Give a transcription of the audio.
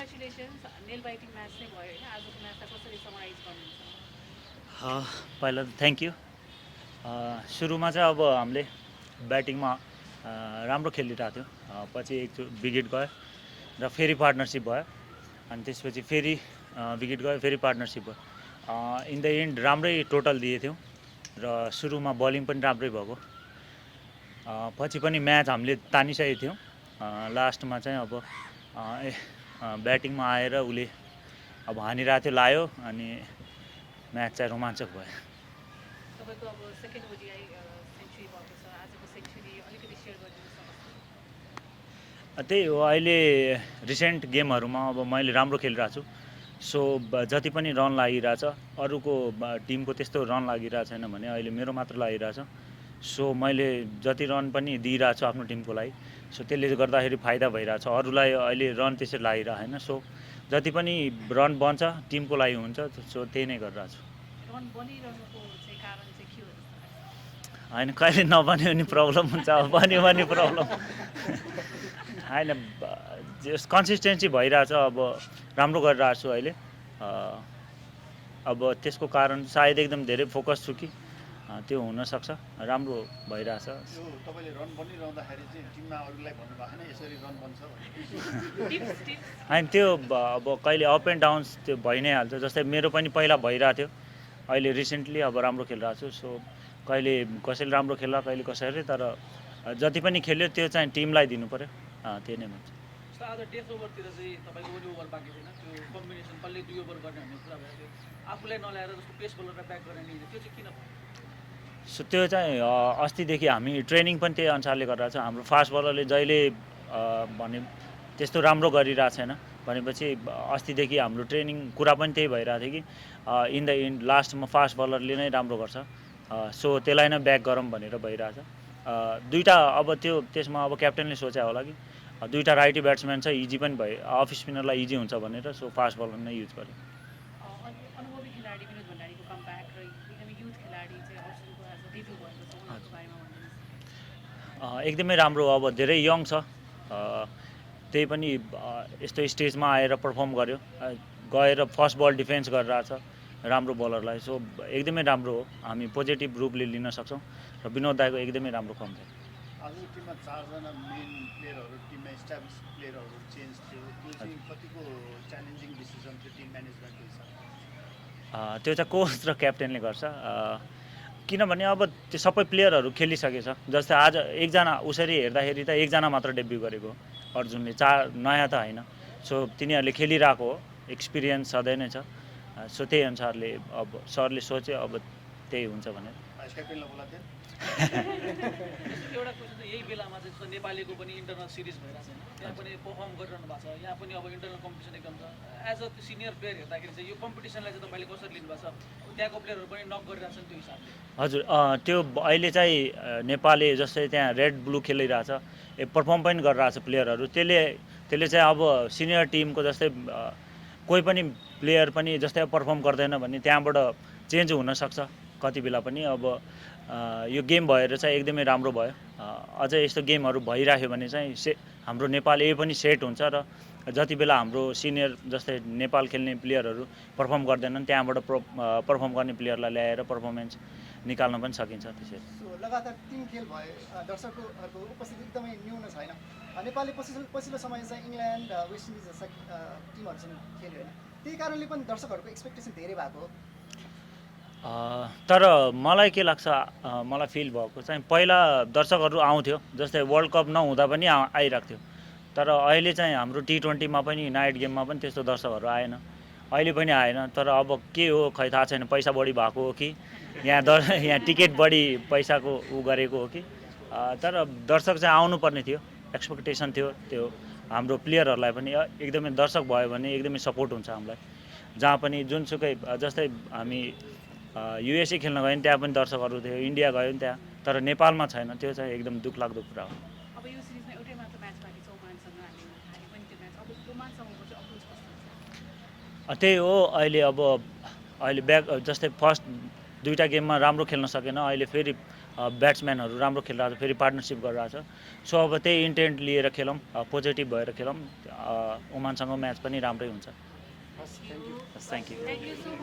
Congratulations nail biting match नै भयो होइन आजको म्याचलाई कसरी समराइज गर्नुहुन्छ पहिला त थ्याङ्क यू। सुरुमा चाहिँ अब हामीले ब्याटिङमा राम्रो खेलिरहेको थियो, पछि एक विकेट गयो र फेरि पार्टनरसिप भयो, अनि त्यसपछि फेरि विकेट गयो, फेरि पार्टनरसिप भयो। इन द एन्ड राम्रै टोटल दिएथ्यौँ र सुरुमा बलिङ पनि राम्रै भएको, पछि पनि म्याच हामीले तानिसकेको थियौँ। लास्टमा चाहिँ अब ब्याटिङमा आएर उसले अब हानिरहेको थियो, लायो, अनि म्याच चाहिँ रोमाञ्चक भयो। तपाईँको अब सेकेन्ड ओडिआई सेन्चुरी भएको छ, आजको सेन्चुरी अलिकति सेयर गरिदिनु सक्नुहुन्छ? त्यही हो, अहिले रिसेन्ट गेमहरूमा अब मैले राम्रो खेलिरहेको छु, सो जति पनि रन लागिरहेछ, अरूको टिमको त्यस्तो रन लागिरहेको छैन भने अहिले मेरो मात्र लागिरहेछ। सो मैले जति रन पनि दिइरहेको छु आफ्नो टिमको लागि, सो त्यसले गर्दाखेरि फाइदा भइरहेछ, अरूलाई अहिले रन त्यसरी लागिरहेको होइन। सो जति पनि रन बन्छ टिमको लागि हुन्छ, सो त्यही नै गरिरहेको छु। रन बनिरहनुको चाहिँ कारण चाहिँ के हो? होइन, कहिले नबन्यो भने प्रब्लम हुन्छ, अब बन्यो भने प्रब्लम होइन, कन्सिस्टेन्सी भइरहेछ, अब राम्रो गरिरहेको छु अहिले। अब त्यसको कारण सायद एकदम धेरै फोकस छु कि त्यो हुनसक्छ, राम्रो भइरहेछ। तपाईँले रन बनिरहँदाखेरि चाहिँ टिममा अरूलाई भन्नुभएको छैन यसरी रन बन्छ होइन, त्यो अब कहिले अप एन्ड डाउन्स त्यो भइ नै हाल्छ। जस्तै मेरो पनि पहिला भइरहेको थियो, अहिले रिसेन्टली अब राम्रो खेलिरहेको छु, सो कहिले कसैले राम्रो खेल्ला, कहिले कसैले, तर जति पनि खेल्यो त्यो चाहिँ टिमलाई दिनु पऱ्यो, त्यही नै भन्छ। आज डेथ ओभरतिर चाहिँ तपाईँको पनि ओभर बाँकी छैन, त्यो कम्बिनेसन कसले 2 ओभर गर्ने भन्ने कुरा भएको थियो, आफूलाई नल्याएर जस्तो पेस बोलरलाई ब्याक गर्ने नि त्यो चाहिँ किन भयो? सो त्यो चाहिँ अस्तिदेखि हामी ट्रेनिङ पनि त्यही अनुसारले गरिरहेको छ। हाम्रो फास्ट बलरले जहिले भने त्यस्तो राम्रो गरिरहेको छैन भनेपछि अस्तिदेखि हाम्रो ट्रेनिङ कुरा पनि त्यही भइरहेको थियो कि इन द एन्ड लास्टमा फास्ट बलरले नै राम्रो गर्छ, सो त्यसलाई नै ब्याक गरौँ भनेर भइरहेछ। दुईवटा अब त्यो त्यसमा अब क्याप्टेनले सोचे होला कि दुईवटा राइटी ब्याट्सम्यान छ, इजी पनि भयो, अफ स्पिनरलाई इजी हुन्छ भनेर, सो फास्ट बलर नै युज गर्यो। अनुभवी खेलाडी विनोद भण्डारीको कमब्याक र एकदमै युथ खेलाडी चाहिँ अर्जुनको आज डेब्यू भएको छ, उहाँको बारेमा भनिदिनुहोस्। एकदमै राम्रो, अब धेरै यङ छ, त्यही पनि यस्तो स्टेजमा आएर पर्फर्म गर्यो, गएर फर्स्ट बल डिफेन्स गरिरहेछ राम्रो बलरलाई, सो एकदमै राम्रो हो, हामी पोजिटिभ रूपले लिन सक्छौँ र विनोद दाईको एकदमै राम्रो कम छ। आजको टिममा 4 जना मेन प्लेयरहरू, टिममा इस्टाब्लिस प्लेयरहरू चेन्ज थियो, त्यो चाहिँ कतिको च्यालेन्जिङ डिसिजन थियो टिम म्यानेजमेन्टको हिसाबले? त्यो चाहिँ कोच र क्याप्टेनले गर्छ, किनभने अब त्यो सबै प्लेयरहरू खेलिसकेछ। जस्तै आज एकजना उसरी हेर्दाखेरि त एकजना मात्र डेब्यू गरेको अर्जुनले, 4 नयाँ त होइन, सो तिनीहरूले खेलिरहेको हो, एक्सपिरियन्स सधैँ नै छ, सो त्यही अनुसारले अब सरले सोचे अब त्यही हुन्छ भनेर। क्याप्टेनलाई बोलाएको थियो एउटा क्वेसन चाहिँ यही बेलामा चाहिँ जस्तो नेपालीको पनि इन्टरनल सिरिज भइरहेको छैन, त्यहाँ पनि पर्फर्म गरिरहनु भएको छ, यहाँ पनि अब इन्टरनल कम्पिटिसन एकदम छ। एज अ सिनियर प्लेयर हेर्दाखेरि चाहिँ यो कम्पिटिसनलाई चाहिँ तपाईँले कसरी लिनुभएको छ? त्यहाँको प्लेयरहरू पनि नक गरिरहेको छन् त्यो हिसाबले। हजुर, त्यो अहिले चाहिँ नेपालले जस्तै त्यहाँ रेड ब्लू खेलिरहेछ, पर्फर्म पनि गरिरहेछ प्लेयरहरू, त्यसले चाहिँ अब सिनियर टिमको जस्तै कोही पनि प्लेयर पनि जस्तै पर्फर्म गर्दैन भने त्यहाँबाट चेन्ज हुनसक्छ कति बेला पनि। अब यो गेम भएर चाहिँ एकदमै राम्रो भयो, अझै यस्तो गेमहरू भइराख्यो भने चाहिँ हाम्रो नेपाल पनि सेट हुन्छ र जति बेला हाम्रो सिनियर जस्तै नेपाल खेल्ने प्लेयरहरू पर्फर्म गर्दैनन् त्यहाँबाट पर्फर्म गर्ने प्लेयरलाई ल्याएर पर्फर्मेन्स निकाल्न पनि सकिन्छ। त्यसरी लगातार 3 खेल भयो, दर्शकहरूको उपस्थिति एकदमै न्यून छैन। नेपालले पछिल्लो समय चाहिँ इङ्ल्यान्ड, वेस्ट इन्डिज जस्ता टिमहरूसँग खेल्यो होइन, त्यही कारणले पनि दर्शकहरूको एक्सपेक्टेसन धेरै भएको हो। तर मलाई के लाग्छ, मलाई फिल भएको चाहिँ पहिला दर्शकहरू आउँथ्यो, जस्तै वर्ल्ड कप नहुँदा पनि आइरहेको थियो, तर अहिले चाहिँ हाम्रो T20मा पनि नाइट गेममा पनि त्यस्तो दर्शकहरू आएन, अहिले पनि आएन। तर अब के हो खै थाहा छैन, पैसा बढी भएको हो कि यहाँ टिकट बढी पैसाको गरेको हो कि, तर दर्शक चाहिँ आउनुपर्ने थियो, एक्सपेक्टेसन थियो त्यो हाम्रो प्लेयरहरूलाई पनि। एकदमै दर्शक भयो भने एकदमै सपोर्ट हुन्छ हामीलाई, जहाँ पनि जुनसुकै, जस्तै हामी युएसए खेल्न गयो भने त्यहाँ पनि दर्शकहरू थियो, इन्डिया गयो भने त्यहाँ, तर नेपालमा छैन, त्यो चाहिँ एकदम दुःखलाग्दो कुरा हो। अब यो सिरिजमा एउटै मात्र म्याच बाँकी छ, ओमानसँग हामी हारे पनि त्यो म्याच, अब ओमानसँगको चाहिँ अप्रोच कस्तो हुन्छ? त्यही हो, अहिले ब्याक जस्तै फर्स्ट 2टा गेममा राम्रो खेल्न सकेन, अहिले फेरि ब्याट्सम्यानहरू राम्रो खेलिरहेको छ, फेरि पार्टनरसिप गरिरहेको छ। सो अब त्यही इन्टेन्ट लिएर खेलौँ, पोजिटिभ भएर खेलौँ, ओमानसँग म्याच पनि राम्रै हुन्छ। हस्, thank you. Thank you. Thank you so much.